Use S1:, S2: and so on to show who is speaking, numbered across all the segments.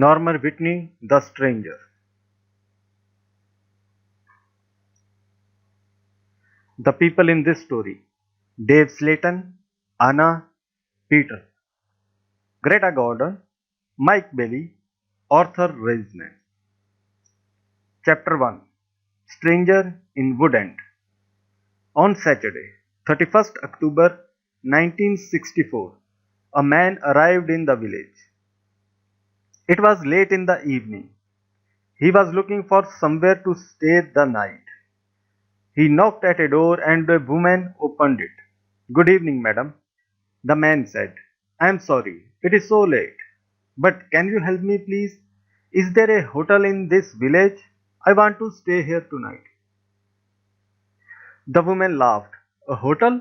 S1: Norman Whitney, The Stranger. The people in this story: Dave Slayton, Anna, Peter, Greta Gordon, Mike Bailey, Arthur Reisman. Chapter 1: Stranger in Woodend. On Saturday, 31st October 1964, a man arrived in the village. It was late in the evening. He was looking for somewhere to stay the night. He knocked at a door and a woman opened it. "Good evening, madam," the man said. "I am sorry, it is so late. But can you help me, please? Is there a hotel in this village? I want to stay here tonight." The woman laughed. "A hotel?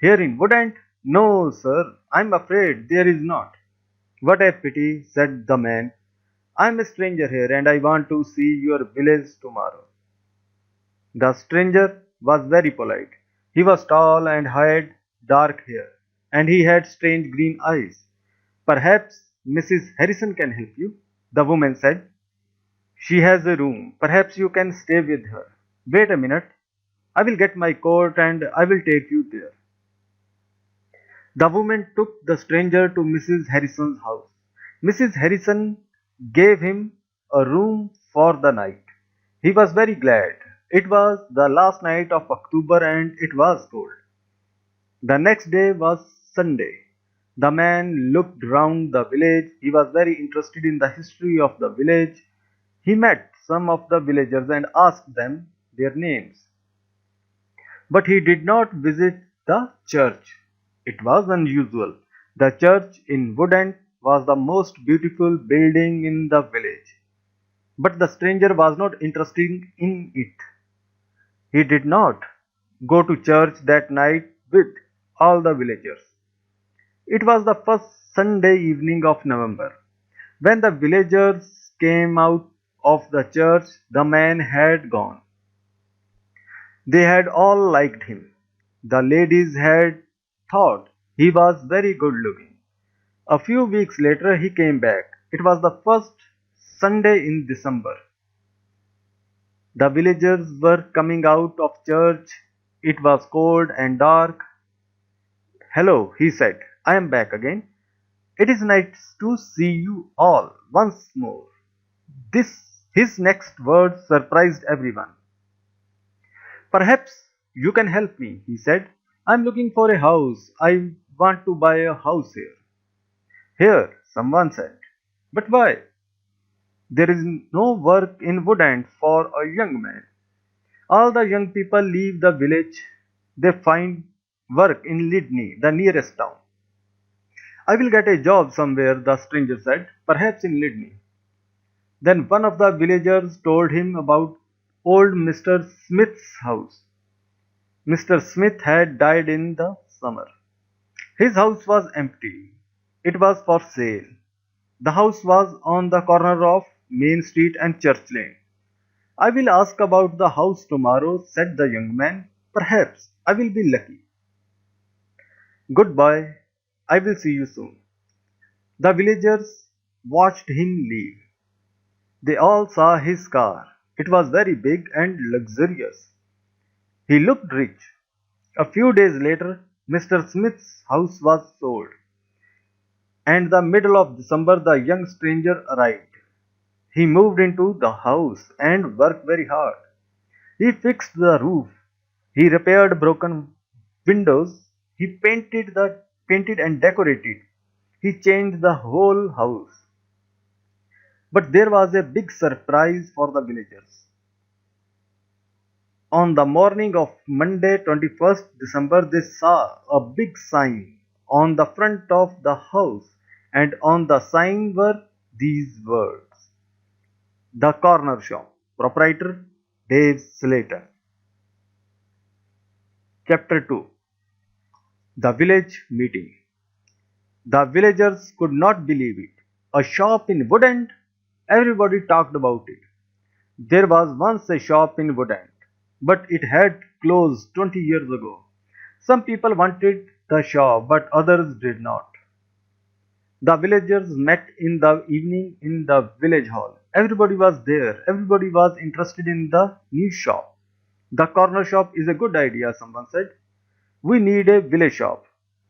S1: Here in Woodend? No, sir, I am afraid there is not." "What a pity," said the man. "I am a stranger here and I want to see your village tomorrow." The stranger was very polite. He was tall and had dark hair, and he had strange green eyes. "Perhaps Mrs. Harrison can help you," the woman said. "She has a room. Perhaps you can stay with her. Wait a minute. I will get my coat and I will take you there." The woman took the stranger to Mrs. Harrison's house. Mrs. Harrison gave him a room for the night. He was very glad. It was the last night of October and it was cold. The next day was Sunday. The man looked round the village. He was very interested in the history of the village. He met some of the villagers and asked them their names. But he did not visit the church. It was unusual. The church in Woodend was the most beautiful building in the village. But the stranger was not interested in it. He did not go to church that night with all the villagers. It was the first Sunday evening of November. When the villagers came out of the church, the man had gone. They had all liked him. The ladies had thought he was very good looking. A few weeks later he came back. It was the first Sunday in December. The villagers were coming out of church. It was cold and dark. "Hello," he said. "I am back again. It is nice to see you all once more." His next words surprised everyone. "Perhaps you can help me," he said. "I am looking for a house. I want to buy a house here." "Here," someone said. "But why?" "There is no work in Woodend for a young man. All the young people leave the village. They find work in Lydney, the nearest town." "I will get a job somewhere," the stranger said. "Perhaps in Lydney." Then one of the villagers told him about old Mr. Smith's house. Mr. Smith had died in the summer. His house was empty. It was for sale. The house was on the corner of Main Street and Church Lane. "I will ask about the house tomorrow," said the young man. "Perhaps I will be lucky. Goodbye. I will see you soon." The villagers watched him leave. They all saw his car. It was very big and luxurious. He looked rich. A few days later, Mr. Smith's house was sold, and the middle of December the young stranger arrived. He moved into the house and worked very hard. He fixed the roof. He repaired broken windows. He painted and decorated. He changed the whole house. But there was a big surprise for the villagers. On the morning of Monday, 21st December, they saw a big sign on the front of the house, and on the sign were these words: "The Corner Shop, Proprietor Dave Slayton." Chapter 2: The Village Meeting. The villagers could not believe it. A shop in Woodend? Everybody talked about it. There was once a shop in Woodend, but it had closed 20 years ago. Some people wanted the shop, but others did not. The villagers met in the evening in the village hall. Everybody was there. Everybody was interested in the new shop. The corner shop is a good idea, someone said. We need a village shop.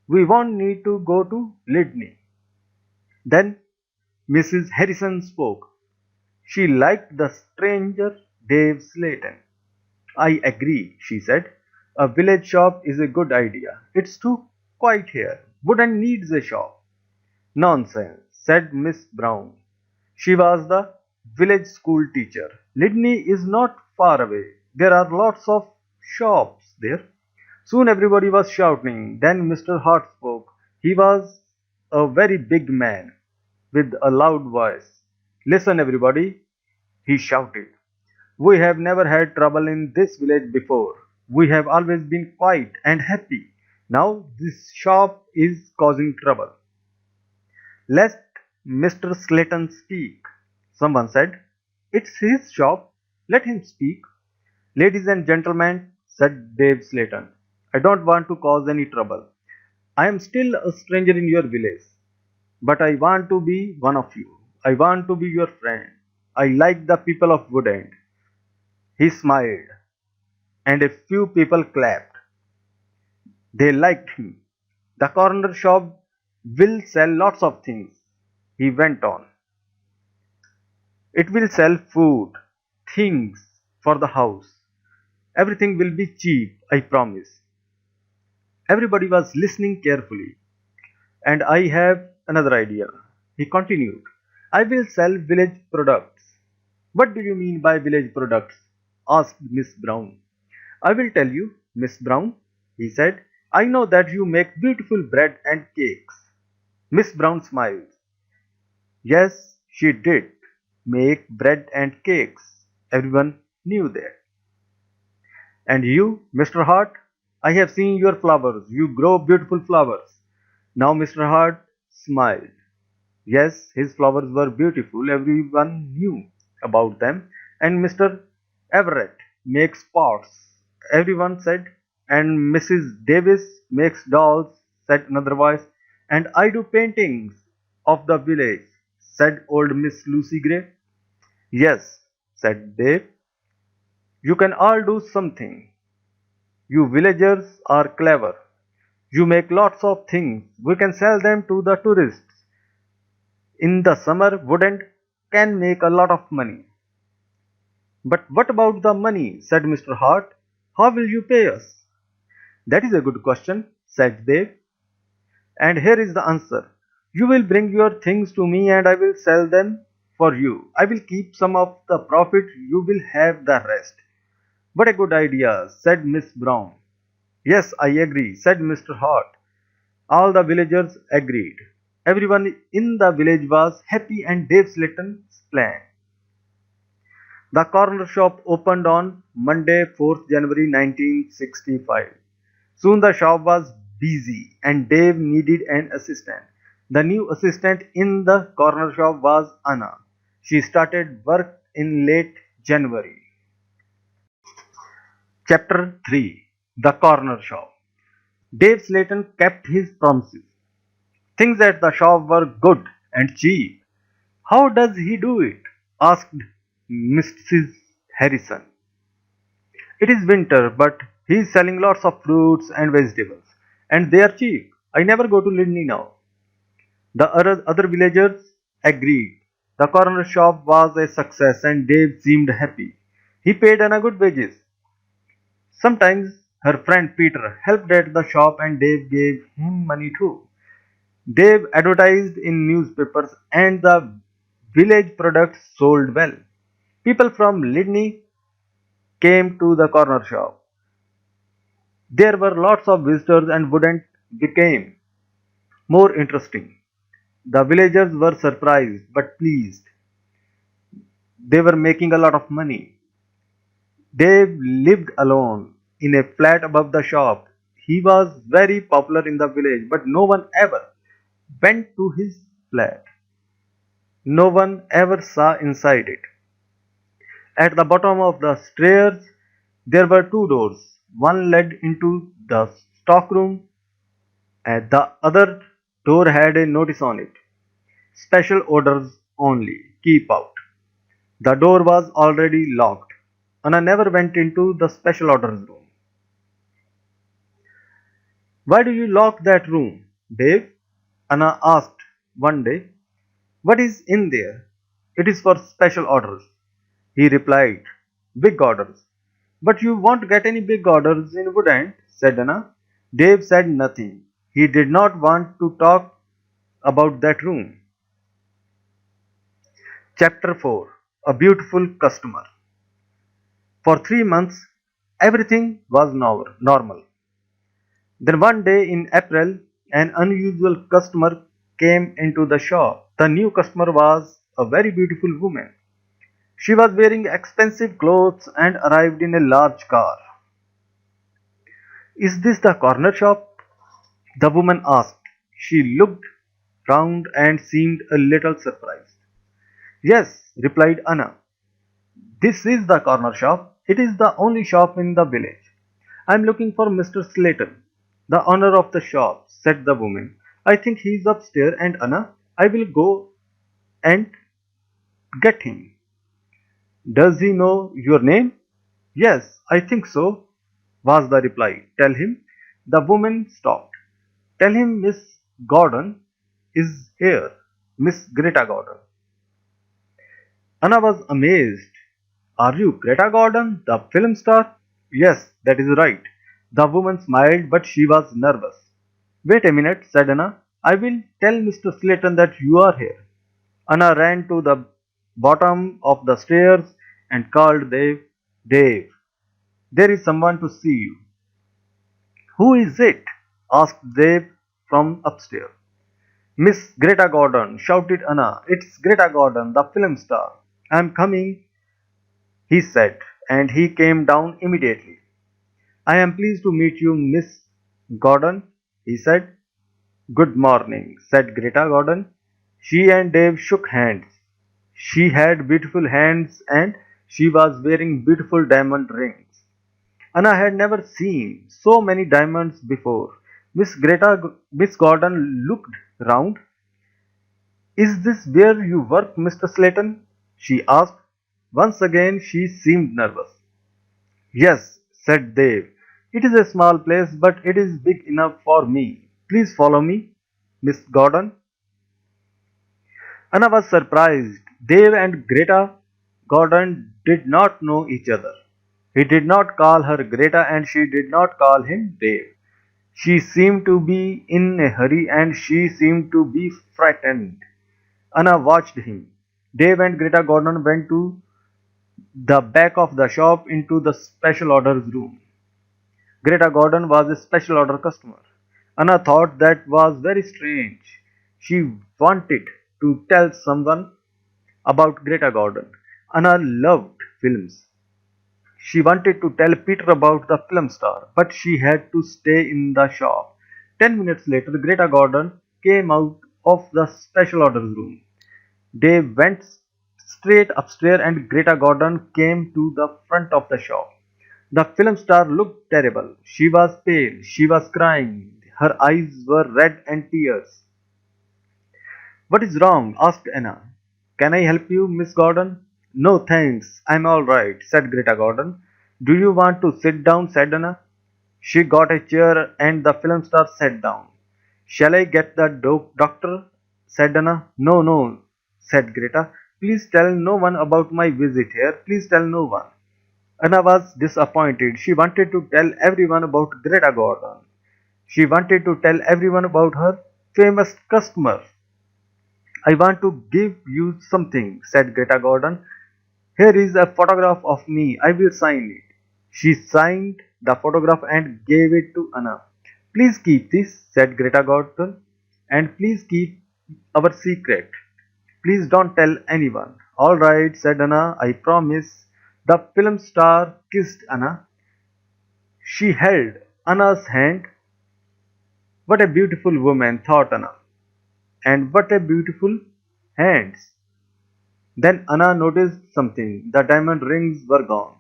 S1: We won't need to go to Lydney. Then Mrs. Harrison spoke. She liked the stranger Dave Slayton. I agree, she said. A village shop is a good idea. It's too quiet here. Wooden needs a shop. Nonsense, said Miss Brown. She was the village school teacher. Lydney is not far away. There are lots of shops there. Soon everybody was shouting. Then Mr. Hart spoke. He was a very big man with a loud voice. Listen, everybody, he shouted. We have never had trouble in this village before. We have always been quiet and happy. Now this shop is causing trouble. Let Mr. Slayton speak, someone said. It's his shop. Let him speak. Ladies and gentlemen, said Dave Slayton, I don't want to cause any trouble. I am still a stranger in your village, but I want to be one of you. I want to be your friend. I like the people of Woodend. He smiled, and a few people clapped. They liked him. The corner shop will sell lots of things, he went on. It will sell food, things for the house. Everything will be cheap, I promise. Everybody was listening carefully. And I have another idea, he continued. I will sell village products. What do you mean by village products? Asked Miss Brown. I will tell you, Miss Brown, he said. I know that you make beautiful bread and cakes. Miss Brown smiled. Yes, she did make bread and cakes. Everyone knew that. And you, Mr. Hart, I have seen your flowers. You grow beautiful flowers. Now Mr. Hart smiled. Yes, his flowers were beautiful. Everyone knew about them. And Mr. Everett makes pots. Everyone said. And Mrs. Davis makes dolls, said another voice. And I do paintings of the village, said old Miss Lucy Gray. Yes, said Dave. You can all do something. You villagers are clever. You make lots of things. We can sell them to the tourists. In the summer, Woodend can make a lot of money. But what about the money? Said Mr. Hart. How will you pay us? That is a good question, said Dave. And here is the answer. You will bring your things to me and I will sell them for you. I will keep some of the profit, you will have the rest. What a good idea, said Miss Brown. Yes, I agree, said Mr. Hart. All the villagers agreed. Everyone in the village was happy and Dave Slayton's plan. The corner shop opened on Monday, 4th January 1965. Soon the shop was busy and Dave needed an assistant. The new assistant in the corner shop was Anna. She started work in late January. Chapter 3, The Corner Shop. Dave Slayton kept his promises. Things at the shop were good and cheap. How does he do it? Asked Mrs. Harrison. It is winter, but he is selling lots of fruits and vegetables, and they are cheap. I never go to Lydney now. The other villagers agreed. The corner shop was a success and Dave seemed happy. He paid Anna good wages. Sometimes her friend Peter helped at the shop and Dave gave him money too. Dave advertised in newspapers and the village products sold well. People from Lydney came to the corner shop. There were lots of visitors and Woodend became more interesting. The villagers were surprised but pleased. They were making a lot of money. Dave lived alone in a flat above the shop. He was very popular in the village, but no one ever went to his flat. No one ever saw inside it. At the bottom of the stairs, there were two doors. One led into the stockroom, and the other door had a notice on it. Special orders only. Keep out. The door was already locked. Anna never went into the special orders room. Why do you lock that room, Dave? Anna asked one day. What is in there? It is for special orders. He replied, big orders. But you won't get any big orders in Woodend, said Anna. Dave said nothing. He did not want to talk about that room. Chapter 4. A Beautiful Customer. For 3 months, everything was normal. Then one day in April, an unusual customer came into the shop. The new customer was a very beautiful woman. She was wearing expensive clothes and arrived in a large car. Is this the corner shop? The woman asked. She looked round and seemed a little surprised. Yes, replied Anna. This is the corner shop. It is the only shop in the village. I am looking for Mr. Slayton, the owner of the shop, said the woman. I think he is upstairs, and Anna, I will go and get him. Does he know your name? Yes, I think so, was the reply. Tell him. The woman stopped. Tell him Miss Gordon is here, Miss Greta Gordon. Anna was amazed. Are you Greta Gordon, the film star? Yes, that is right. The woman smiled, but she was nervous. Wait a minute, said Anna. I will tell Mr. Slayton that you are here. Anna ran to the bottom of the stairs and called Dave. Dave, there is someone to see you. Who is it? Asked Dave from upstairs. Miss Greta Gordon, shouted Anna. It's Greta Gordon, the film star. I am coming, he said, and he came down immediately. I am pleased to meet you, Miss Gordon, he said. Good morning, said Greta Gordon. She and Dave shook hands. She had beautiful hands and she was wearing beautiful diamond rings. Anna had never seen so many diamonds before. Miss Gordon looked round. Is this where you work, Mr. Slayton? She asked. Once again she seemed nervous. Yes, said Dave. It is a small place, but it is big enough for me. Please follow me, Miss Gordon. Anna was surprised. Dave and Greta Gordon did not know each other. He did not call her Greta and she did not call him Dave. She seemed to be in a hurry and she seemed to be frightened. Anna watched him. Dave and Greta Gordon went to the back of the shop into the special orders room. Greta Gordon was a special order customer. Anna thought that was very strange. She wanted to tell someone about Greta Gordon. Anna loved films. She wanted to tell Peter about the film star, but she had to stay in the shop. 10 minutes later, Greta Gordon came out of the special orders room. They went straight upstairs and Greta Gordon came to the front of the shop. The film star looked terrible. She was pale. She was crying. Her eyes were red and tears. What is wrong? Asked Anna. Can I help you, Miss Gordon? No, thanks. I'm all right, said Greta Gordon. Do you want to sit down? Said Anna. She got a chair and the film star sat down. Shall I get the doctor? Said Anna. No, no, said Greta. Please tell no one about my visit here. Please tell no one. Anna was disappointed. She wanted to tell everyone about Greta Gordon. She wanted to tell everyone about her famous customer. I want to give you something, said Greta Gordon. Here is a photograph of me. I will sign it. She signed the photograph and gave it to Anna. Please keep this, said Greta Gordon, and please keep our secret. Please don't tell anyone. All right, said Anna, I promise. The film star kissed Anna. She held Anna's hand. What a beautiful woman, thought Anna. And what a beautiful hands. Then Anna noticed something. The diamond rings were gone.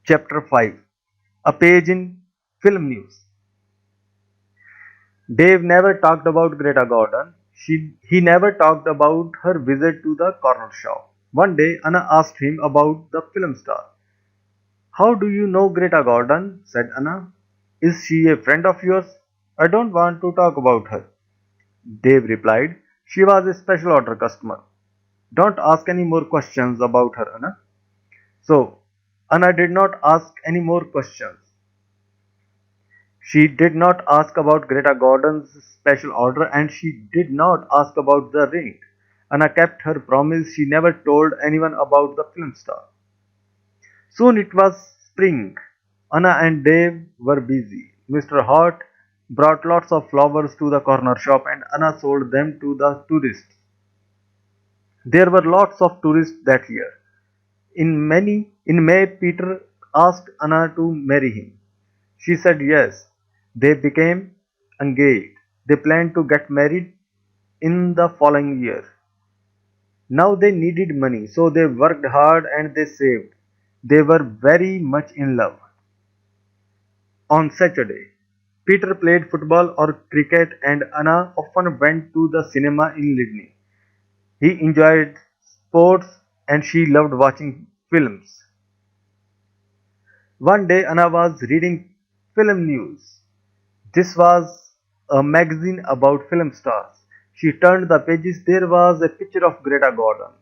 S1: Chapter 5. A page in film news. Dave never talked about Greta Gordon. He never talked about her visit to the corner shop. One day, Anna asked him about the film star. How do you know Greta Gordon? Said Anna. Is she a friend of yours? I don't want to talk about her. Dave replied. She was a special order customer. Don't ask any more questions about her, Anna. So, Anna did not ask any more questions. She did not ask about Greta Gordon's special order and she did not ask about the ring. Anna kept her promise. She never told anyone about the film star. Soon it was spring. Anna and Dave were busy. Mr. Hart brought lots of flowers to the corner shop and Anna sold them to the tourists. There were lots of tourists that year. In May, Peter asked Anna to marry him. She said yes. They became engaged. They planned to get married in the following year. Now they needed money, so they worked hard and they saved. They were very much in love. On Saturday, Peter played football or cricket and Anna often went to the cinema in Lydney. He enjoyed sports and she loved watching films. One day Anna was reading film news. This was a magazine about film stars. She turned the pages. There was a picture of Greta Gordon.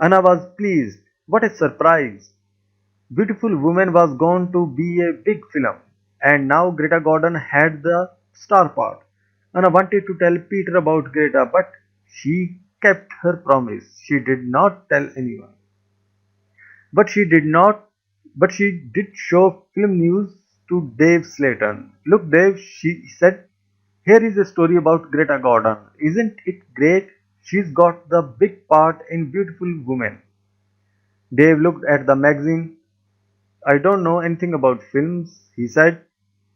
S1: Anna was pleased. What a surprise! Beautiful Woman was going to be a big film, and now Greta Gordon had the star part. Anna wanted to tell Peter about Greta, but she kept her promise. She did not tell anyone. But she did not but she did show film news to Dave Slayton. Look, Dave, she said, here is a story about Greta Gordon. Isn't it great? She's got the big part in Beautiful Woman. Dave looked at the magazine. I don't know anything about films, he said.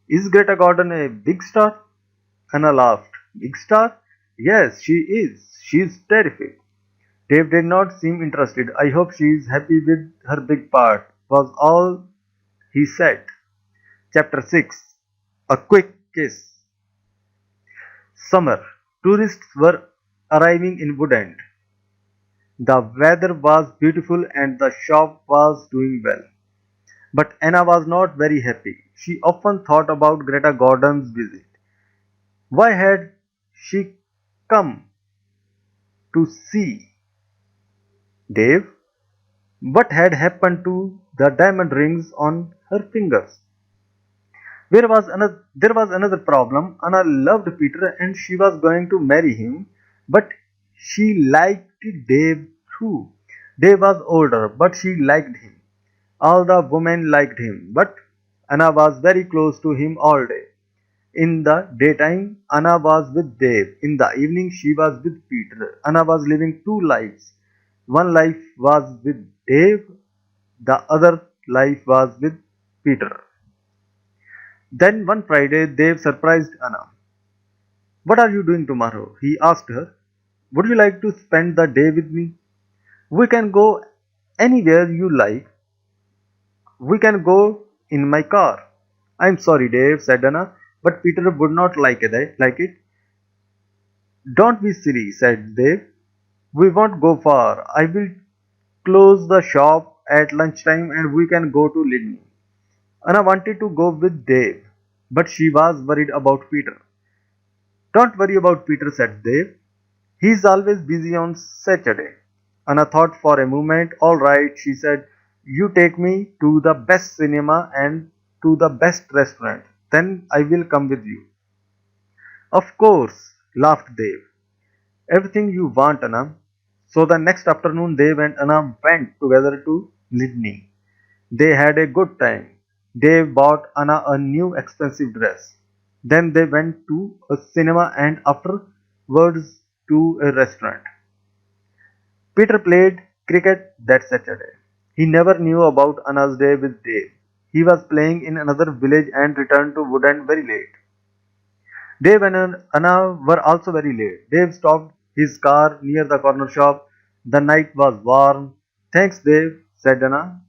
S1: Is Greta Gordon a big star? Anna laughed. Big star? Yes, she is. She's terrific. Dave did not seem interested. I hope she is happy with her big part, was all he said. Chapter 6. A Quick Kiss. Summer. Tourists were arriving in Woodend. The weather was beautiful and the shop was doing well. But Anna was not very happy. She often thought about Greta Gordon's visit. Why had she come to see Dave? What had happened to the diamond rings on her fingers? There was another problem. Anna loved Peter and she was going to marry him, but she liked Dave too. Dave was older, but she liked him. All the women liked him, but Anna was very close to him all day. In the daytime, Anna was with Dave. In the evening, she was with Peter. Anna was living two lives. One life was with Dave, the other life was with Peter. Then one Friday, Dave surprised Anna. What are you doing tomorrow? He asked her. Would you like to spend the day with me? We can go anywhere you like. We can go in my car. I'm sorry, Dave, said Anna, but Peter would not like it. Don't be silly, said Dave. We won't go far. I will close the shop at lunchtime and we can go to Lydney. Anna wanted to go with Dave, but she was worried about Peter. Don't worry about Peter, said Dave. He's always busy on Saturday. Anna thought for a moment. All right, she said, you take me to the best cinema and to the best restaurant. Then I will come with you. Of course, laughed Dave. Everything you want, Anna. So the next afternoon, Dave and Anna went together to Lydney. They had a good time. Dave bought Anna a new expensive dress. Then they went to a cinema and afterwards to a restaurant. Peter played cricket that Saturday. He never knew about Anna's day with Dave. He was playing in another village and returned to Woodend very late. Dave and Anna were also very late. Dave stopped his car near the corner shop. The night was warm. Thanks, Dave, said Anna.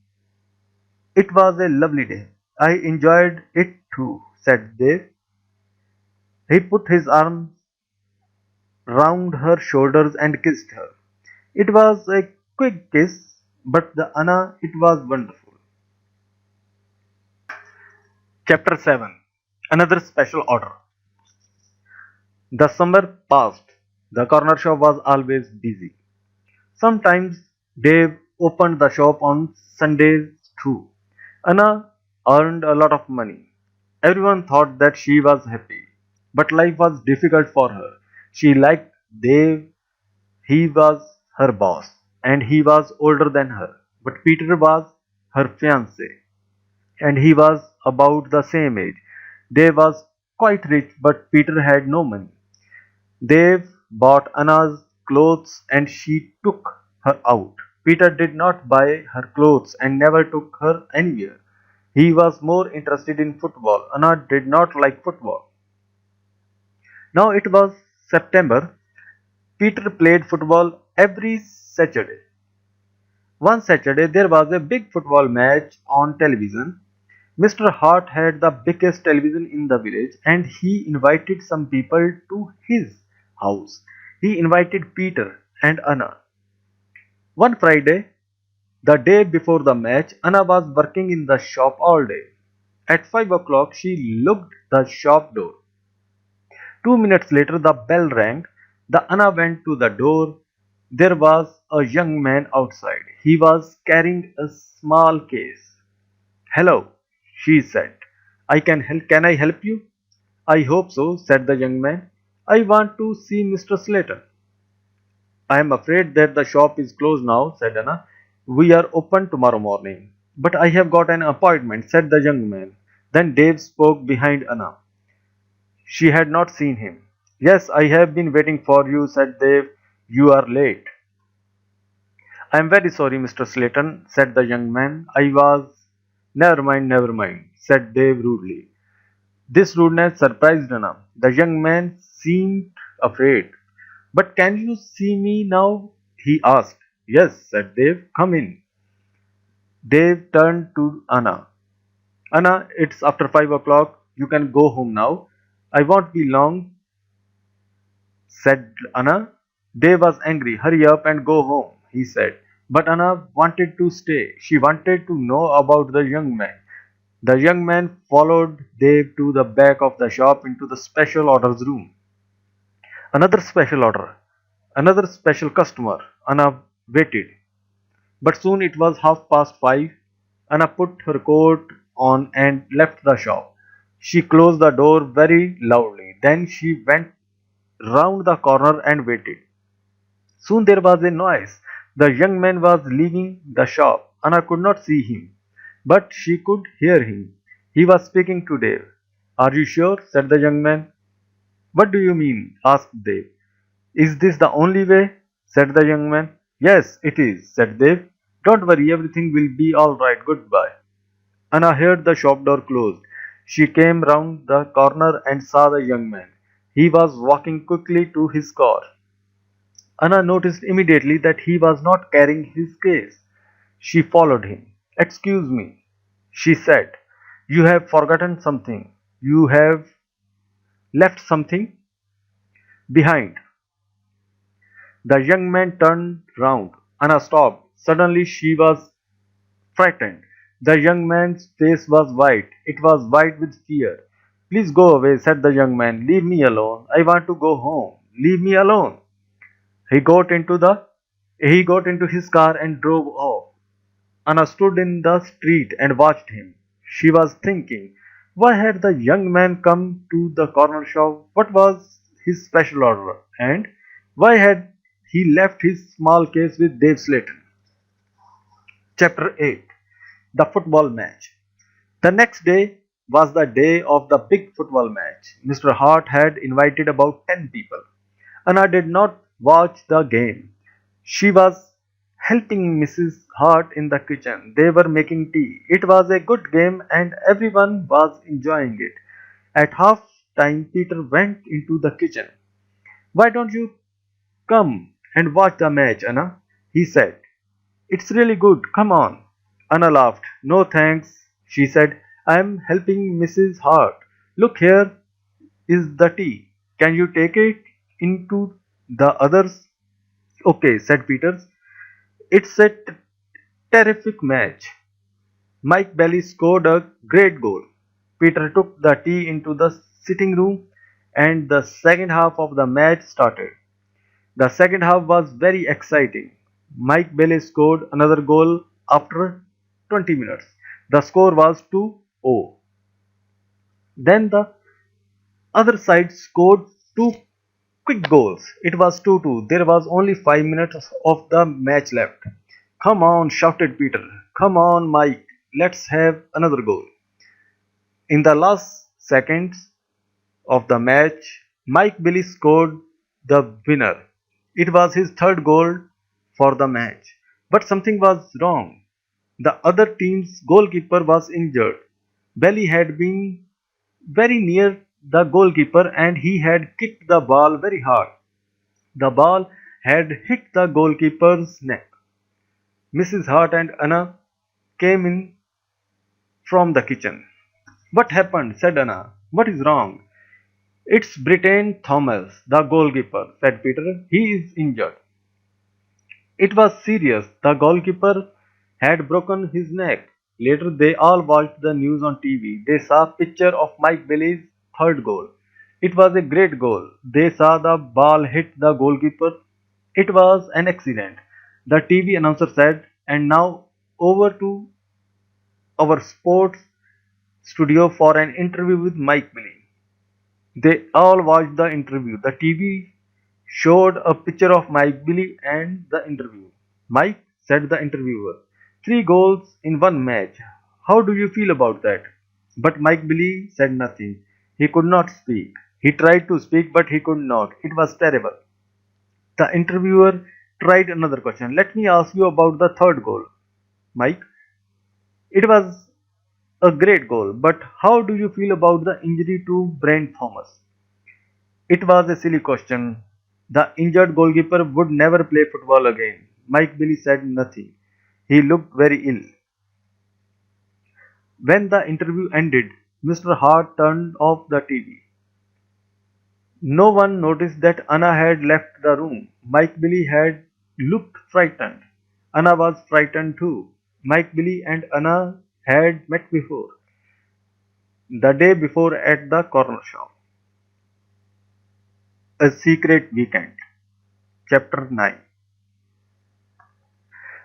S1: It was a lovely day. I enjoyed it too, said Dave. He put his arms round her shoulders and kissed her. It was a quick kiss, but the Anna, it was wonderful. Chapter 7. Another special order. The summer passed. The corner shop was always busy. Sometimes Dave opened the shop on Sundays too. Anna earned a lot of money. Everyone thought that she was happy, but life was difficult for her. She liked Dave, he was her boss, and he was older than her. But Peter was her fiance, and he was about the same age. Dave was quite rich, but Peter had no money. Dave bought Anna's clothes and she took her out. Peter did not buy her clothes and never took her anywhere. He was more interested in football. Anna did not like football. Now it was September. Peter played football every Saturday. One Saturday there was a big football match on television. Mr. Hart had the biggest television in the village and he invited some people to his house. He invited Peter and Anna. One Friday, the day before the match, Anna was working in the shop all day. At 5 o'clock, she looked the shop door. 2 minutes later, the bell rang. The Anna went to the door. There was a young man outside. He was carrying a small case. Hello, she said. Can I help you? I hope so, said the young man. I want to see Mr. Slater. I am afraid that the shop is closed now, said Anna. We are open tomorrow morning. But I have got an appointment, said the young man. Then Dave spoke behind Anna. She had not seen him. Yes, I have been waiting for you, said Dave. You are late. I am very sorry, Mr. Slayton, said the young man. I was. Never mind, said Dave rudely. This rudeness surprised Anna. The young man seemed afraid. But can you see me now? He asked. Yes, said Dave. Come in. Dave turned to Anna. Anna, it's after 5 o'clock. You can go home now. I won't be long, said Anna. Dave was angry. Hurry up and go home, he said. But Anna wanted to stay. She wanted to know about the young man. The young man followed Dave to the back of the shop into the special orders room. Another special order. Another special customer. Anna waited. But soon it was 5:30. Anna put her coat on and left the shop. She closed the door very loudly. Then she went round the corner and waited. Soon there was a noise. The young man was leaving the shop. Anna could not see him, but she could hear him. He was speaking to Dave. Are you sure? Said the young man. What do you mean? Asked Dave. Is this the only way? Said the young man. Yes, it is, said Dave. Don't worry, everything will be all right. Goodbye. Anna heard the shop door closed. She came round the corner and saw the young man. He was walking quickly to his car. Anna noticed immediately that he was not carrying his case. She followed him. Excuse me, she said. You have forgotten something. You have left something behind. The young man turned round. Anna stopped. Suddenly she was frightened. The young man's face was white. It was white with fear. Please go away, said the young man. Leave me alone. I want to go home. Leave me alone. He got into the he got into his car and drove off. Anna stood in the street and watched him. She was thinking, why had the young man come to the corner shop? What was his special order? And why had he left his small case with Dave Slayton? Chapter 8. The football match. The next day was the day of the big football match. Mr. Hart had invited about 10 people. Anna did not watch the game. She was helping Mrs. Hart in the kitchen. They were making tea. It was a good game and everyone was enjoying it. At half time, Peter went into the kitchen. Why don't you come and watch the match, Anna? He said. It's really good. Come on. Anna laughed. No thanks, she said. I am helping Mrs. Hart. Look, here is the tea. Can you take it into The others, okay, said Peters. It's a terrific match. Mike Bailey scored a great goal. Peter took the tea into the sitting room and the second half of the match started. The second half was very exciting. Mike Bailey scored another goal after 20 minutes. The score was 2-0. Then the other side scored two quick goals. It was 2-2. There was only 5 minutes of the match left. Come on, shouted Peter. Come on, Mike. Let's have another goal. In the last seconds of the match, Mike Billy scored the winner. It was his third goal for the match. But something was wrong. The other team's goalkeeper was injured. Belly had been very near the goalkeeper and he had kicked the ball very hard. The ball had hit the goalkeeper's neck. Mrs. Hart and Anna came in from the kitchen. What happened? Said Anna. What is wrong? It's Brittain Thomas, the goalkeeper, said Peter. He is injured. It was serious. The goalkeeper had broken his neck. Later, they all watched the news on TV. They saw a picture of Mike Bailey's third goal. It was a great goal. They saw the ball hit the goalkeeper. It was an accident. The TV announcer said, and now over to our sports studio for an interview with Mike Bailey. They all watched the interview. The TV showed a picture of Mike Bailey and the interview. Mike, said the interviewer, 3 goals in one match. How do you feel about that? But Mike Bailey said nothing. He could not speak. He tried to speak, but he could not. It was terrible. The interviewer tried another question. Let me ask you about the third goal, Mike. It was a great goal, but how do you feel about the injury to Brent Thomas? It was a silly question. The injured goalkeeper would never play football again. Mike Bailey said nothing. He looked very ill. When the interview ended, Mr. Hart turned off the TV. No one noticed that Anna had left the room. Mike Bailey had looked frightened. Anna was frightened too. Mike Bailey and Anna had met before, the day before at the corner shop. A Secret Weekend. Chapter 9.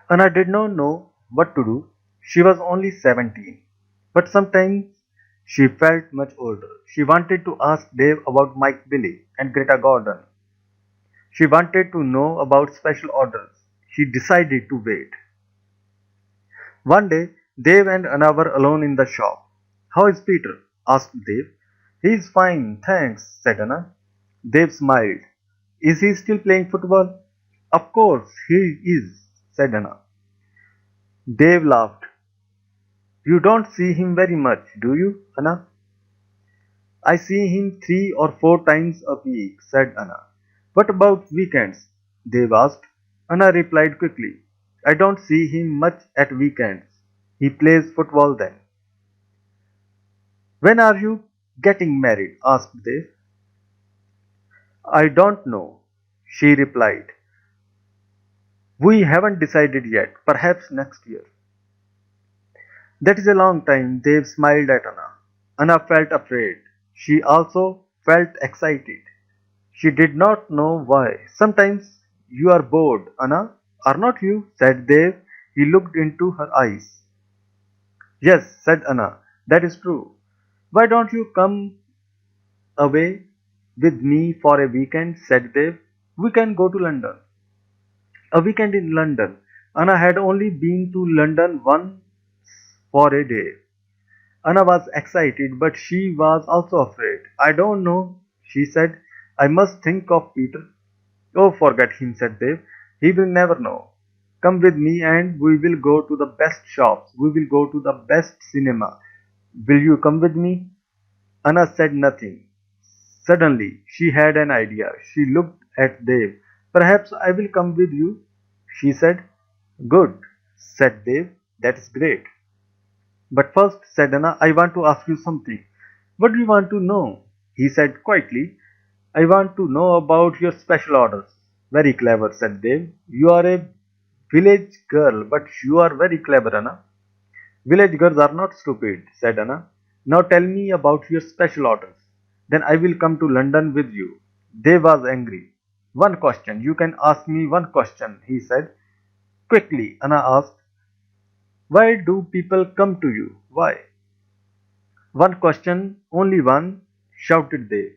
S1: Anna did not know what to do. She was only 17, but sometimes she felt much older. She wanted to ask Dave about Mike Bailey and Greta Gordon. She wanted to know about special orders. She decided to wait. One day, Dave and Anna were alone in the shop. How is Peter? Asked Dave. He is fine, thanks, said Anna. Dave smiled. Is he still playing football? Of course he is, said Anna. Dave laughed. You don't see him very much, do you, Anna? I see him 3 or 4 times a week, said Anna. What about weekends? Dave asked. Anna replied quickly. I don't see him much at weekends. He plays football then. When are you getting married? Asked Dave. I don't know, she replied. We haven't decided yet. Perhaps next year. That is a long time. Dave smiled at Anna. Anna felt afraid. She also felt excited. She did not know why. Sometimes you are bored, Anna, are not you? Said Dave. He looked into her eyes. Yes, said Anna. That is true. Why don't you come away with me for a weekend? Said Dave. We can go to London. A weekend in London. Anna had only been to London once for a day. Anna was excited, but she was also afraid. I don't know, she said. I must think of Peter. Oh, forget him, said Dave. He will never know. Come with me and we will go to the best shops. We will go to the best cinema. Will you come with me? Anna said nothing. Suddenly, she had an idea. She looked at Dave. Perhaps I will come with you, she said. Good, said Dave. That's great. But first, said Anna, I want to ask you something. What do you want to know? He said quietly. I want to know about your special orders. Very clever, said Dev. You are a village girl, but you are very clever, Anna. Village girls are not stupid, said Anna. Now tell me about your special orders. Then I will come to London with you. Dev was angry. One question. You can ask me one question, he said. Quickly, Anna asked. Why do people come to you? Why? One question, only one, shouted they.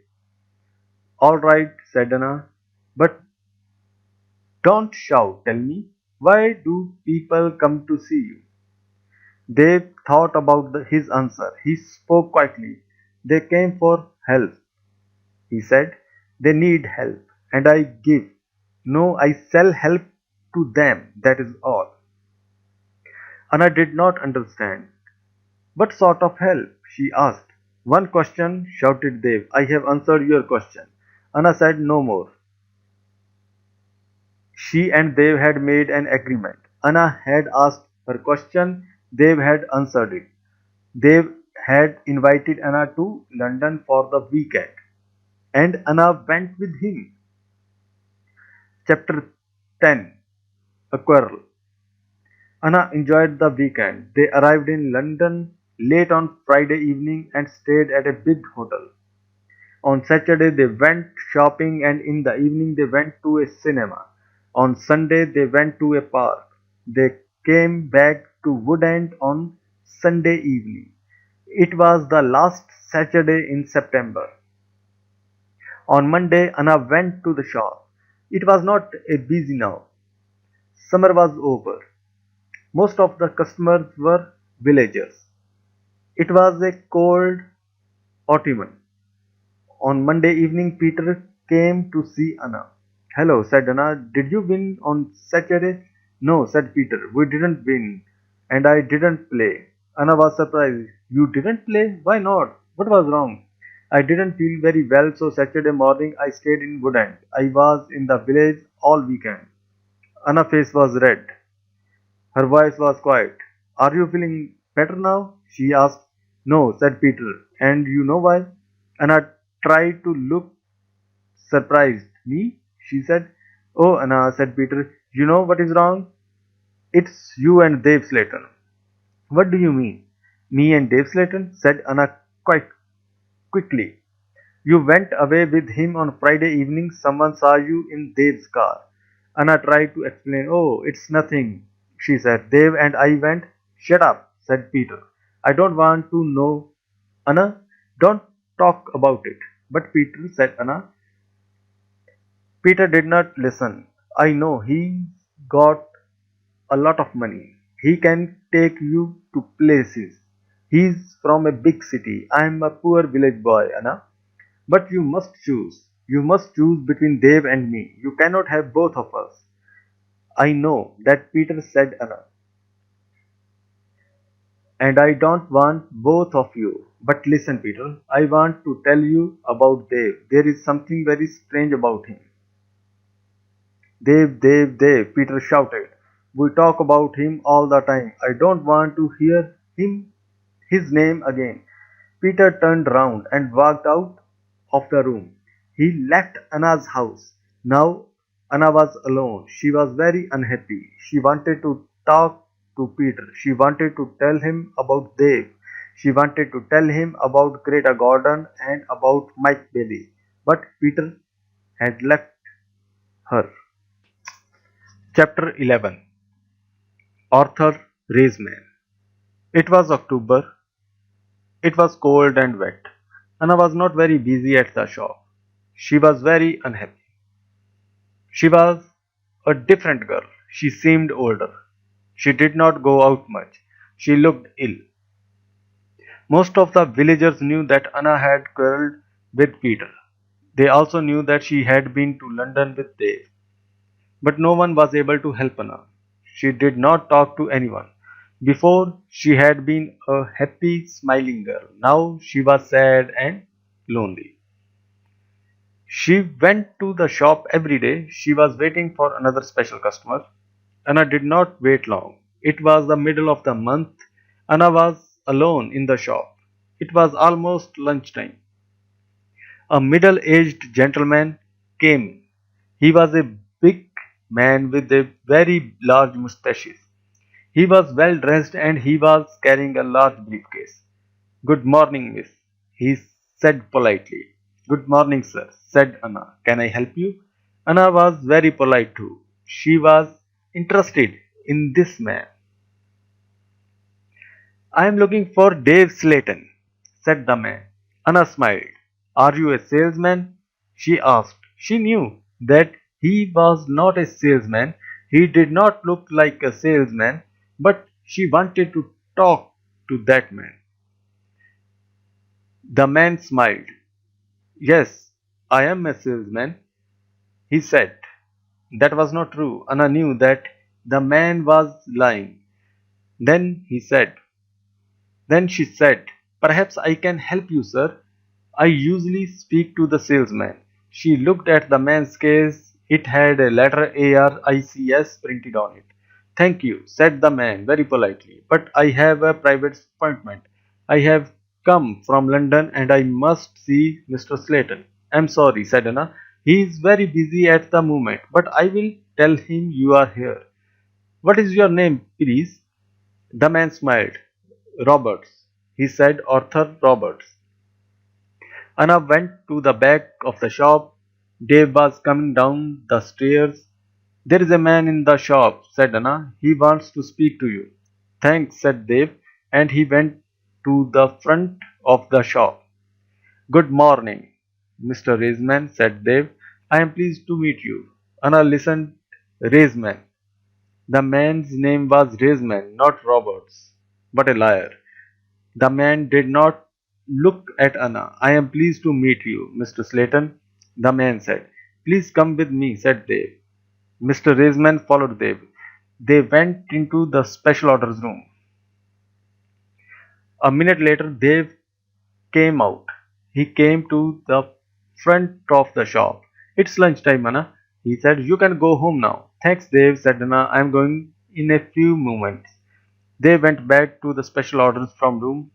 S1: All right, said Anna, but don't shout, tell me. Why do people come to see you? They thought about his answer. He spoke quietly. They came for help, he said. They need help, and I give. No, I sell help to them, that is all. Anna did not understand. What sort of help? She asked. One question, shouted Dev. I have answered your question. Anna said no more. She and Dev had made an agreement. Anna had asked her question, Dev had answered it. Dev had invited Anna to London for the weekend, and Anna went with him. Chapter 10. A Quarrel. Anna enjoyed the weekend. They arrived in London late on Friday evening and stayed at a big hotel. On Saturday they went shopping and in the evening they went to a cinema. On Sunday they went to a park. They came back to Woodend on Sunday evening. It was the last Saturday in September. On Monday Anna went to the shop. It was not a busy now. Summer was over. Most of the customers were villagers. It was a cold autumn. On Monday evening Peter came to see Anna. Hello, said Anna. Did you win on Saturday? No, said Peter. We didn't win, and I didn't play. Anna was surprised. You didn't play? Why not? What was wrong? I didn't feel very well, so Saturday morning I stayed in Woodend. I was in the village all weekend. Anna's face was red. Her voice was quiet. Are you feeling better now? She asked. No, said Peter. And you know why? Anna tried to look surprised. Me? She said. Oh, Anna, said Peter. You know what is wrong? It's you and Dave Slayton. What do you mean? Me and Dave Slayton? Said Anna quite quickly. You went away with him on Friday evening. Someone saw you in Dave's car. Anna tried to explain. Oh, it's nothing, she said. Dave and I went. Shut up, said Peter. I don't want to know. Anna, don't talk about it. But Peter, said Anna. Peter did not listen. I know he's got a lot of money. He can take you to places. He's from a big city. I'm a poor village boy, Anna. But you must choose. You must choose between Dave and me. You cannot have both of us. I know that, Peter, said Anna. And I don't want both of you. But listen, Peter, I want to tell you about Dave. There is something very strange about him. Dave, Dave, Dave, Peter shouted. We talk about him all the time. I don't want to hear his name again. Peter turned round and walked out of the room. He left Anna's house. Now Anna was alone. She was very unhappy. She wanted to talk to Peter. She wanted to tell him about Dave. She wanted to tell him about Greta Gordon and about Mike Bailey. But Peter had left her. Chapter 11. Arthur Raceman. It was October. It was cold and wet. Anna was not very busy at the shop. She was very unhappy. She was a different girl. She seemed older. She did not go out much. She looked ill. Most of the villagers knew that Anna had quarrelled with Peter. They also knew that she had been to London with Dave. But no one was able to help Anna. She did not talk to anyone. Before, she had been a happy, smiling girl. Now she was sad and lonely. She went to the shop every day. She was waiting for another special customer. Anna did not wait long. It was the middle of the month. Anna was alone in the shop. It was almost lunchtime. A middle-aged gentleman came in. He was a big man with a very large mustaches. He was well dressed and he was carrying a large briefcase. Good morning, miss, he said politely. Good morning, sir, said Anna. Can I help you? Anna was very polite too. She was interested in this man. I am looking for Dave Slayton, said the man. Anna smiled. Are you a salesman? She asked. She knew that he was not a salesman. He did not look like a salesman, but she wanted to talk to that man. The man smiled. Yes, I am a salesman, he said. That was not true. Anna knew that the man was lying. Then he said, Then she said, Perhaps I can help you, sir. I usually speak to the salesman. She looked at the man's case. It had a letter ARICS printed on it. Thank you, said the man very politely, but I have a private appointment. I have come from London and I must see Mr. Slayton. I'm sorry, said Anna. He is very busy at the moment, but I will tell him you are here. What is your name, please? The man smiled. Roberts, he said, Arthur Roberts. Anna went to the back of the shop. Dave was coming down the stairs. There is a man in the shop, said Anna. He wants to speak to you. Thanks, said Dave, and he went to the front of the shop. Good morning, Mr. Raisman, said Dave. I am pleased to meet you. Anna listened. Raisman. The man's name was Raisman, not Roberts. What a liar. The man did not look at Anna. I am pleased to meet you, Mr. Slayton, the man said. Please come with me, said Dave. Mr. Raisman followed Dave. They went into the special orders room. A minute later, Dave came out. He came to the front of the shop. It's lunchtime, Anna. He said, You can go home now. Thanks, Dave, said Anna. I'm going in a few moments. They went back to the special orders from room.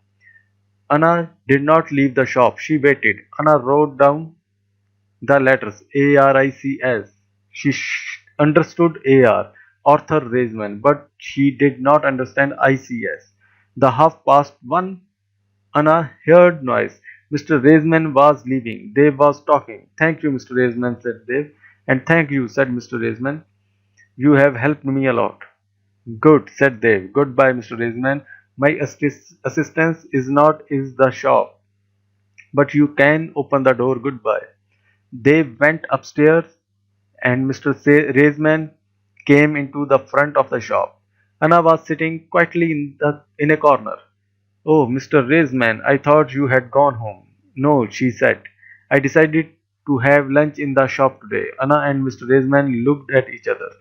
S1: Anna did not leave the shop. She waited. Anna wrote down the letters ARICS. She understood AR, Arthur Raisman, but she did not understand ICS. The half past one, Anna heard noise. Mr. Raisman was leaving. Dave was talking. Thank you, Mr. Raisman, said Dave. And thank you, said Mr. Raisman. You have helped me a lot. Good, said Dave. Goodbye, Mr. Raisman. My assistance is not in the shop, but you can open the door. Goodbye. They went upstairs and Mr. Raisman came into the front of the shop. Anna was sitting quietly in a corner. Oh, Mr. Raisman, I thought you had gone home. No, she said. I decided to have lunch in the shop today. Anna and Mr. Raisman looked at each other.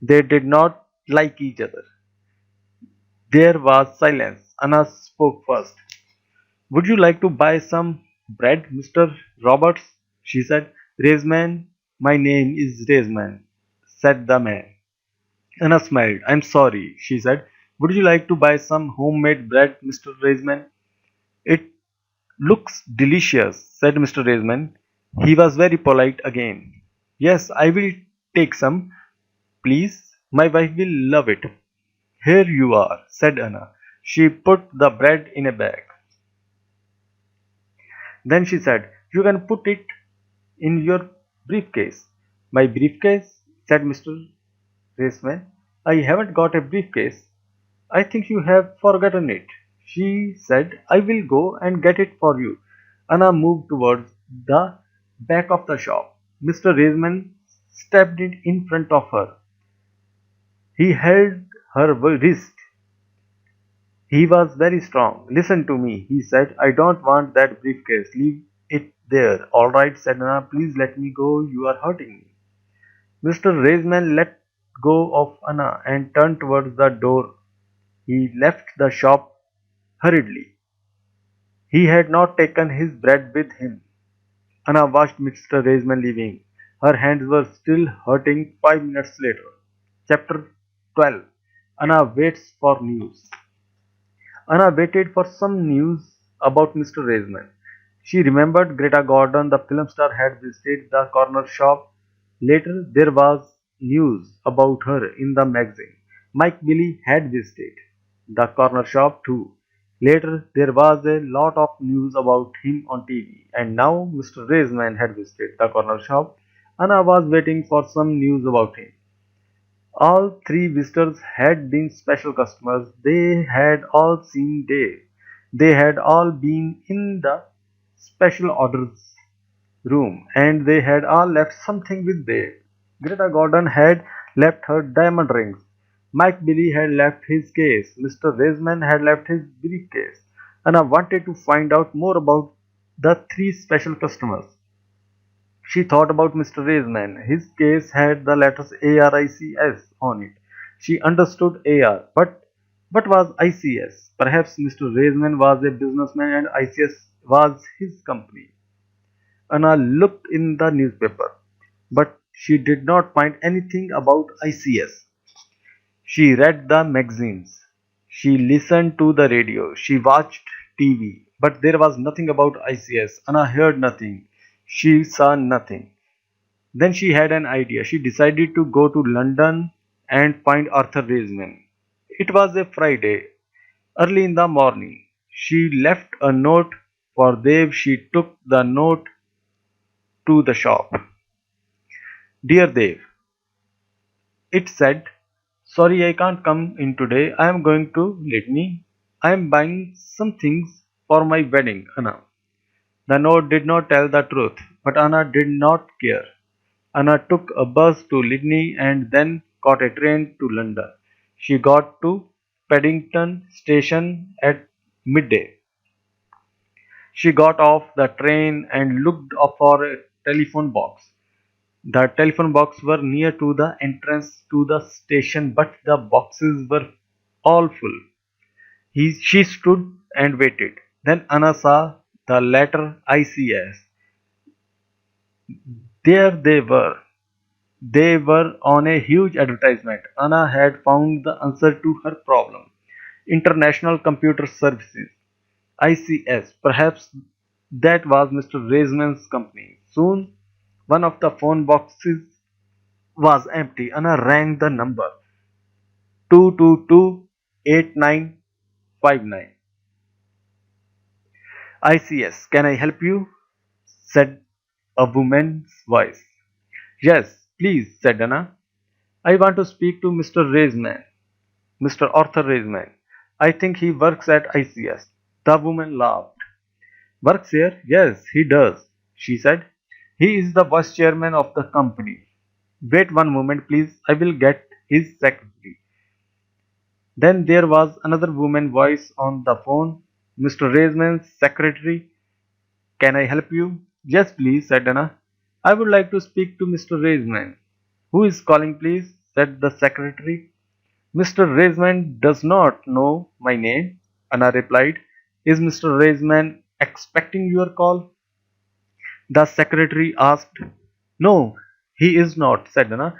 S1: They did not like each other. There was silence. Anna spoke first. Would you like to buy some bread, Mr. Roberts? She said. Raisman, my name is Raisman, said the man. Anna smiled. I'm sorry, she said. Would you like to buy some homemade bread, Mr. Raisman? It looks delicious, said Mr. Raisman. He was very polite again. Yes, I will take some, please. My wife will love it. Here you are, said Anna. She put the bread in a bag. Then she said, You can put it in your briefcase. My briefcase, said Mr. Raceman. I haven't got a briefcase. I think you have forgotten it. She said, I will go and get it for you. Anna moved towards the back of the shop. Mr. Raceman stepped in front of her. He held her wrist. He was very strong. Listen to me, he said. I don't want that briefcase. Leave it there. All right, said Anna. Please let me go. You are hurting me. Mr. Raceman let go of Anna and turned towards the door. He left the shop hurriedly. He had not taken his bread with him. Anna watched Mr. Raceman leaving. Her hands were still hurting 5 minutes later. Chapter 12. Anna waits for news. Anna waited for some news about Mr. Raceman. She remembered Greta Gordon, the film star, had visited the corner shop. Later, there was news about her in the magazine. Mike Billy had visited the corner shop too. Later, there was a lot of news about him on TV, and now Mr. Raceman had visited the corner shop. Anna was waiting for some news about him. All three visitors had been special customers. They had all seen Dave. They had all been in the special orders room and they had all left something with Dave. Greta Gordon had left her diamond rings. Mike Billy had left his case. Mr. Raisman had left his briefcase. And I wanted to find out more about the three special customers. She thought about Mr. Raisman. His case had the letters ARICS on it. She understood AR, but what was ICS? Perhaps Mr. Raisman was a businessman and ICS was his company. Anna looked in the newspaper, but she did not find anything about ICS. She read the magazines. She listened to the radio. She watched TV. But there was nothing about ICS. Anna heard nothing. She saw nothing. Then she had an idea. She decided to go to London and find Arthur Raisman. It was a Friday. Early in the morning, she left a note for Dave. She took the note to the shop. Dear Dave, it said, sorry I can't come in today. I am going to Litany. I am buying some things for my wedding, Anna. The note did not tell the truth, but Anna did not care. Anna took a bus to Litany and then caught a train to London. She got to Paddington station at midday. She got off the train and looked up for a telephone box. The telephone box were near to the entrance to the station, but the boxes were all full. She stood and waited. Then Anna saw the letter ICS. There they were. They were on a huge advertisement. Anna had found the answer to her problem. International Computer Services. ICS. Perhaps that was Mr. Raisman's company. Soon, one of the phone boxes was empty. Anna rang the number 222-8959. ICS, can I help you? Said a woman's voice. Yes, please, said Anna. I want to speak to Mr. Raisman, Mr. Arthur Raisman. I think he works at ICS. The woman laughed. Works here? Yes, he does, she said. He is the vice chairman of the company. Wait one moment, please. I will get his secretary. Then there was another woman's voice on the phone. Mr. Raisman's secretary. Can I help you? Yes, please, said Anna. I would like to speak to Mr. Raisman. Who is calling, please? Said the secretary. Mr. Raisman does not know my name, Anna replied. Is Mr. Raisman expecting your call? The secretary asked. No, he is not, said Anna.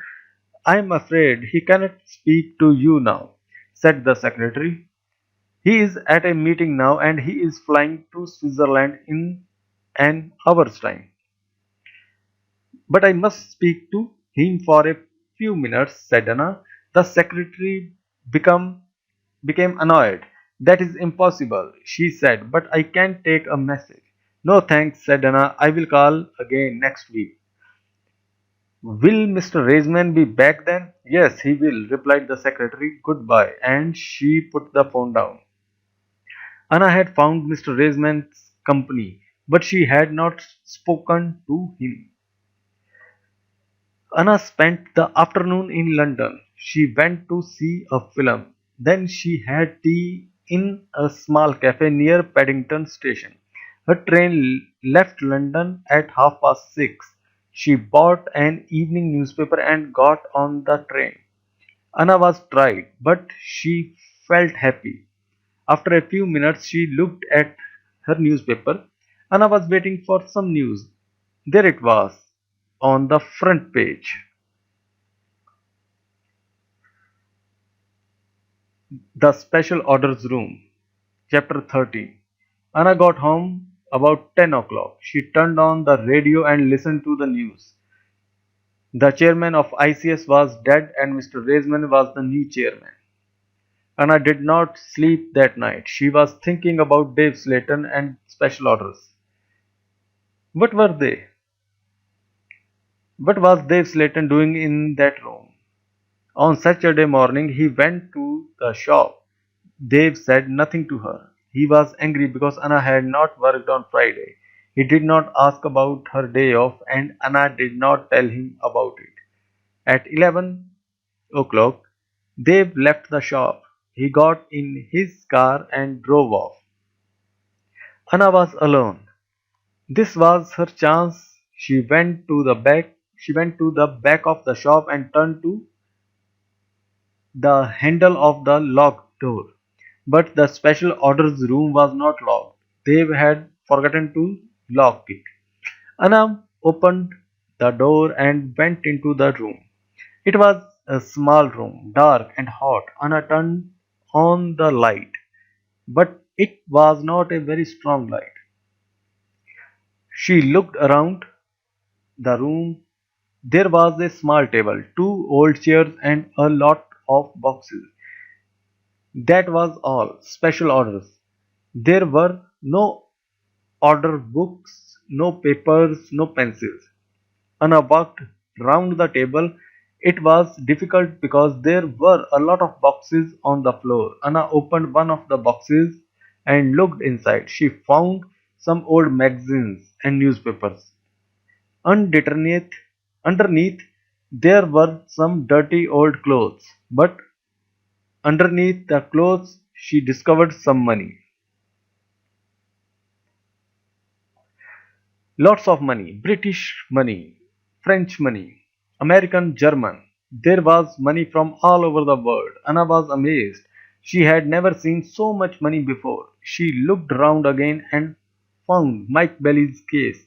S1: I am afraid he cannot speak to you now, said the secretary. He is at a meeting now and he is flying to Switzerland in an hour's time. But I must speak to him for a few minutes, said Anna. The secretary became annoyed. That is impossible, she said, but I can take a message. No thanks, said Anna. I will call again next week. Will Mr. Raisman be back then? Yes, he will, replied the secretary. Goodbye. And she put the phone down. Anna had found Mr. Raisman's company, but she had not spoken to him. Anna spent the afternoon in London. She went to see a film. Then she had tea in a small cafe near Paddington Station. Her train left London at 6:30. She bought an evening newspaper and got on the train. Anna was tired, but she felt happy. After a few minutes, she looked at her newspaper. Anna was waiting for some news. There it was, on the front page. The Special Orders Room, Chapter 13. Anna got home about 10 o'clock. She turned on the radio and listened to the news. The chairman of ICS was dead and Mr. Reisman was the new chairman. Anna did not sleep that night. She was thinking about Dave Slayton and special orders. What were they? What was Dave Slayton doing in that room? On Saturday morning, he went to the shop. Dave said nothing to her. He was angry because Anna had not worked on Friday. He did not ask about her day off, and Anna did not tell him about it. At 11 o'clock, Dave left the shop. He got in his car and drove off. Anna was alone. This was her chance. She went to the back of the shop and turned to the handle of the locked door. But the special orders room was not locked. Dave had forgotten to lock it. Anna opened the door and went into the room. It was a small room, dark and hot. Anna turned on the light, but it was not a very strong light. She looked around the room. There was a small table, two old chairs, and a lot of boxes. That was all. Special orders. There were no order books, no papers, no pencils. Anna walked round the table. It was difficult because there were a lot of boxes on the floor. Anna opened one of the boxes and looked inside. She found some old magazines and newspapers. Underneath, underneath there were some dirty old clothes, but underneath the clothes she discovered some money. Lots of money, British money, French money, American, German. There was money from all over the world. Anna was amazed. She had never seen so much money before. She looked round again and found Mike Bailey's case.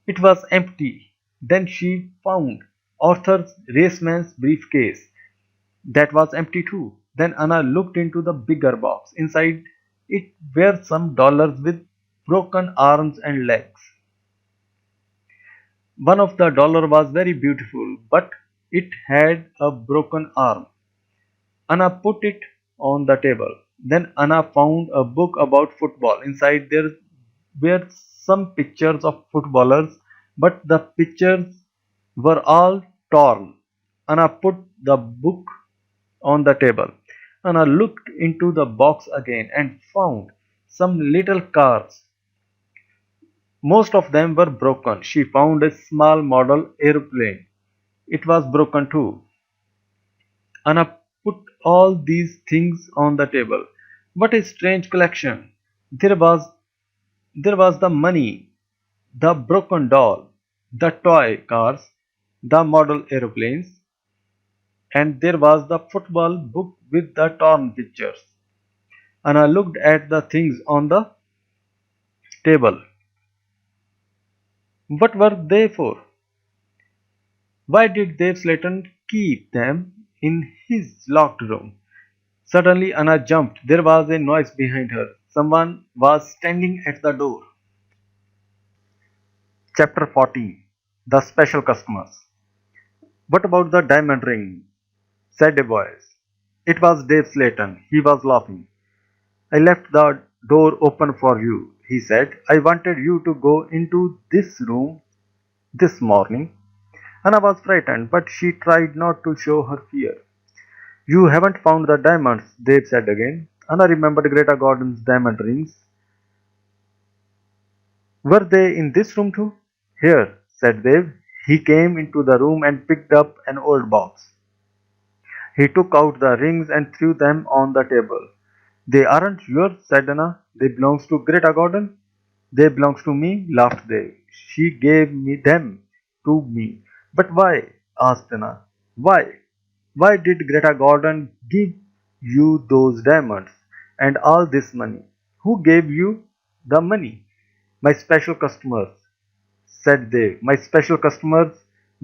S1: It was empty. Then she found Arthur Raceman's briefcase. That was empty too. Then Anna looked into the bigger box. Inside it were some dollars with broken arms and legs. One of the dollar was very beautiful, but it had a broken arm. Anna put it on the table. Then Anna found a book about football. Inside there were some pictures of footballers, but the pictures were all torn. Anna put the book on the table. Anna looked into the box again and found some little cars. Most of them were broken. She found a small model airplane. It was broken too. Anna put all these things on the table. What a strange collection. There was there was the money, the broken doll, the toy cars, the model aeroplanes, and there was the football book with the torn pictures. Anna looked at the things on the table. What were they for? Why did Dave Slayton keep them in his locked room? Suddenly Anna jumped. There was a noise behind her. Someone was standing at the door. Chapter 14. The Special Customers. What about the diamond ring? Said a voice. It was Dave Slayton. He was laughing. I left the door open for you, he said. I wanted you to go into this room this morning. Anna was frightened, but she tried not to show her fear. You haven't found the diamonds, Dave said again. Anna remembered Greta Gordon's diamond rings. Were they in this room too? Here, said Dave. He came into the room and picked up an old box. He took out the rings and threw them on the table. They aren't yours, said Anna. They belong to Greta Gordon. They belong to me, laughed Dave. She gave me them to me. But why? Asked Anna. Why? Why did Greta Gordon give you those diamonds and all this money? Who gave you the money? My special customers, said Dave. My special customers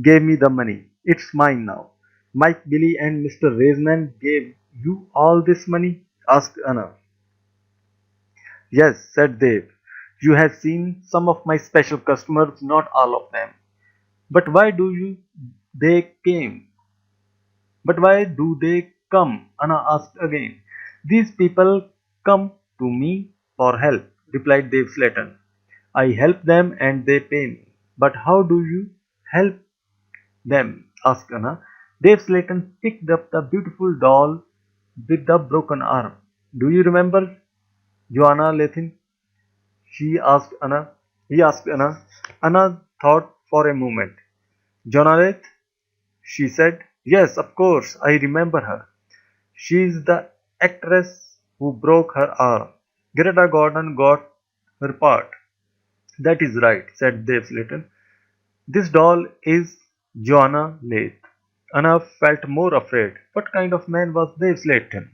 S1: gave me the money. It's mine now. Mike, Billy, and Mr. Raisman gave you all this money? Asked Anna. Yes, said Dave. You have seen some of my special customers, not all of them. But why They came. But why do they come? Anna asked again. These people come to me for help, replied Dave Slayton. I help them and they pay me. But how do you help them? Asked Anna. Dave Slayton picked up the beautiful doll with the broken arm. Do you remember Joanna Lethin? She asked Anna. He asked Anna. Anna thought for a moment. Jonaleth, she said. Yes, of course, I remember her. She is the actress who broke her arm. Greta Gordon got her part. That is right, said Dave Slayton. This doll is Joanna Leith. Anna felt more afraid. What kind of man was Dave Slayton?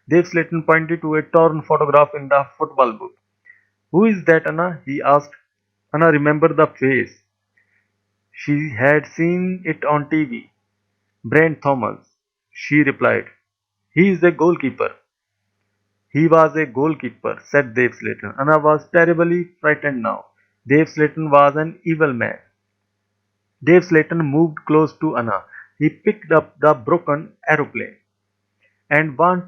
S1: Dave Slayton pointed to a torn photograph in the football book. Who is that, Anna? He asked. Anna remembered the face. She had seen it on TV. Brent Thomas. She replied. He is a goalkeeper. He was a goalkeeper, said Dave Slayton. Anna was terribly frightened now. Dave Slayton was an evil man. Dave Slayton moved close to Anna. He picked up the broken aeroplane. And what,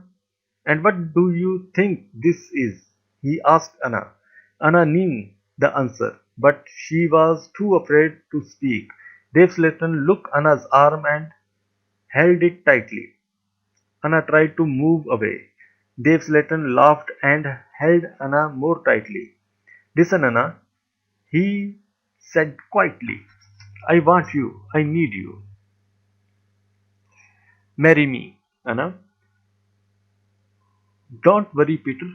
S1: and what do you think this is? He asked Anna. Anna knew the answer, but she was too afraid to speak. Dave Slayton looked Anna's arm and held it tightly. Anna tried to move away. Dave Slayton laughed and held Anna more tightly. Listen, Anna, he said quietly. I want you. I need you. Marry me, Anna. Don't worry, Peter.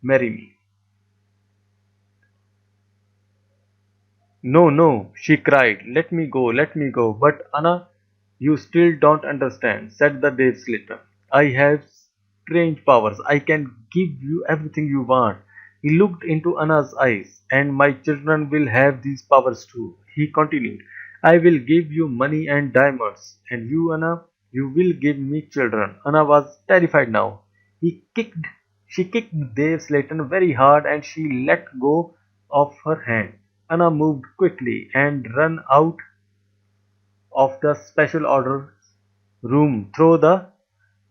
S1: Marry me. No, no, she cried. Let me go, let me go. But Anna, you still don't understand, said the Dave Slayton. I have strange powers. I can give you everything you want. He looked into Anna's eyes. And my children will have these powers too. He continued. I will give you money and diamonds. And you, Anna, you will give me children. Anna was terrified now. She kicked Dave Slayton very hard and she let go of her hand. Anna moved quickly and ran out of the special orders room through the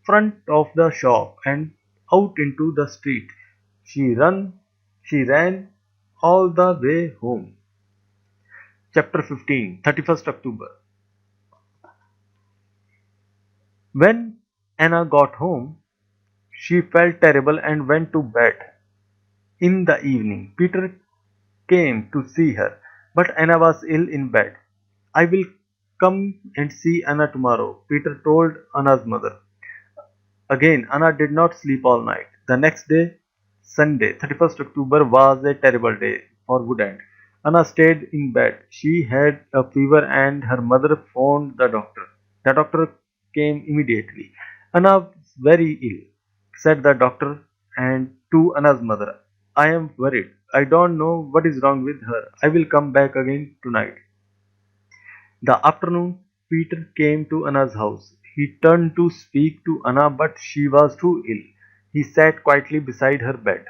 S1: front of the shop and out into the street. She ran all the way home. Chapter 15, 31st October. When Anna got home, she felt terrible and went to bed. In the evening, Peter came to see her, but Anna was ill in bed. I will come and see Anna tomorrow, Peter told Anna's mother. Again, Anna did not sleep all night. The next day, Sunday, 31st October, was a terrible day for Woodend. Anna stayed in bed. She had a fever and her mother phoned the doctor. The doctor came immediately. Anna was very ill, said the doctor and to Anna's mother. I am worried. I don't know what is wrong with her. I will come back again tonight. The afternoon, Peter came to Anna's house. He turned to speak to Anna, but she was too ill. He sat quietly beside her bed.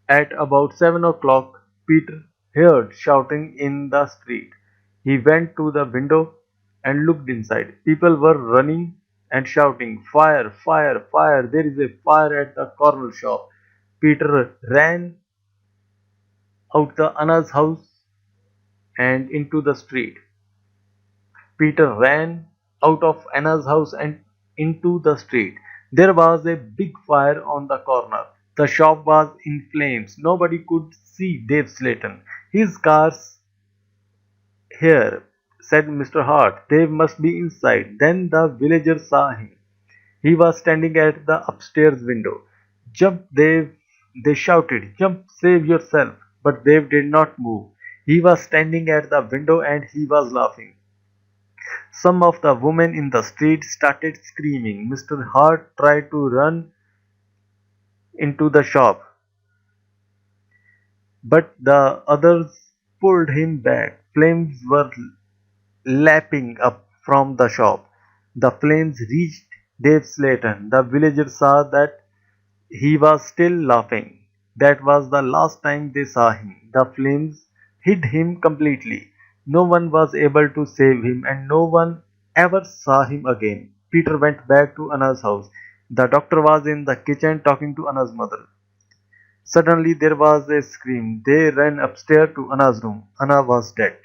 S1: At about 7 o'clock, Peter heard shouting in the street. He went to the window and looked inside. People were running and shouting, Fire, fire, fire, there is a fire at the corner shop. Peter ran out the Anna's house and into the street. Peter ran out of Anna's house and into the street. There was a big fire on the corner. The shop was in flames. Nobody could see Dave Slayton. His car's here, said Mr. Hart. Dave must be inside. Then the villagers saw him. He was standing at the upstairs window. Jump, Dave, they shouted. Jump, save yourself. But Dave did not move. He was standing at the window and he was laughing. Some of the women in the street started screaming. Mr. Hart tried to run into the shop, but the others pulled him back. Flames were lapping up from the shop. The flames reached Dave Slayton. The villagers saw that he was still laughing. That was the last time they saw him. The flames hid him completely. No one was able to save him, and no one ever saw him again. Peter went back to Anna's house. The doctor was in the kitchen talking to Anna's mother. Suddenly there was a scream. They ran upstairs to Anna's room. Anna was dead.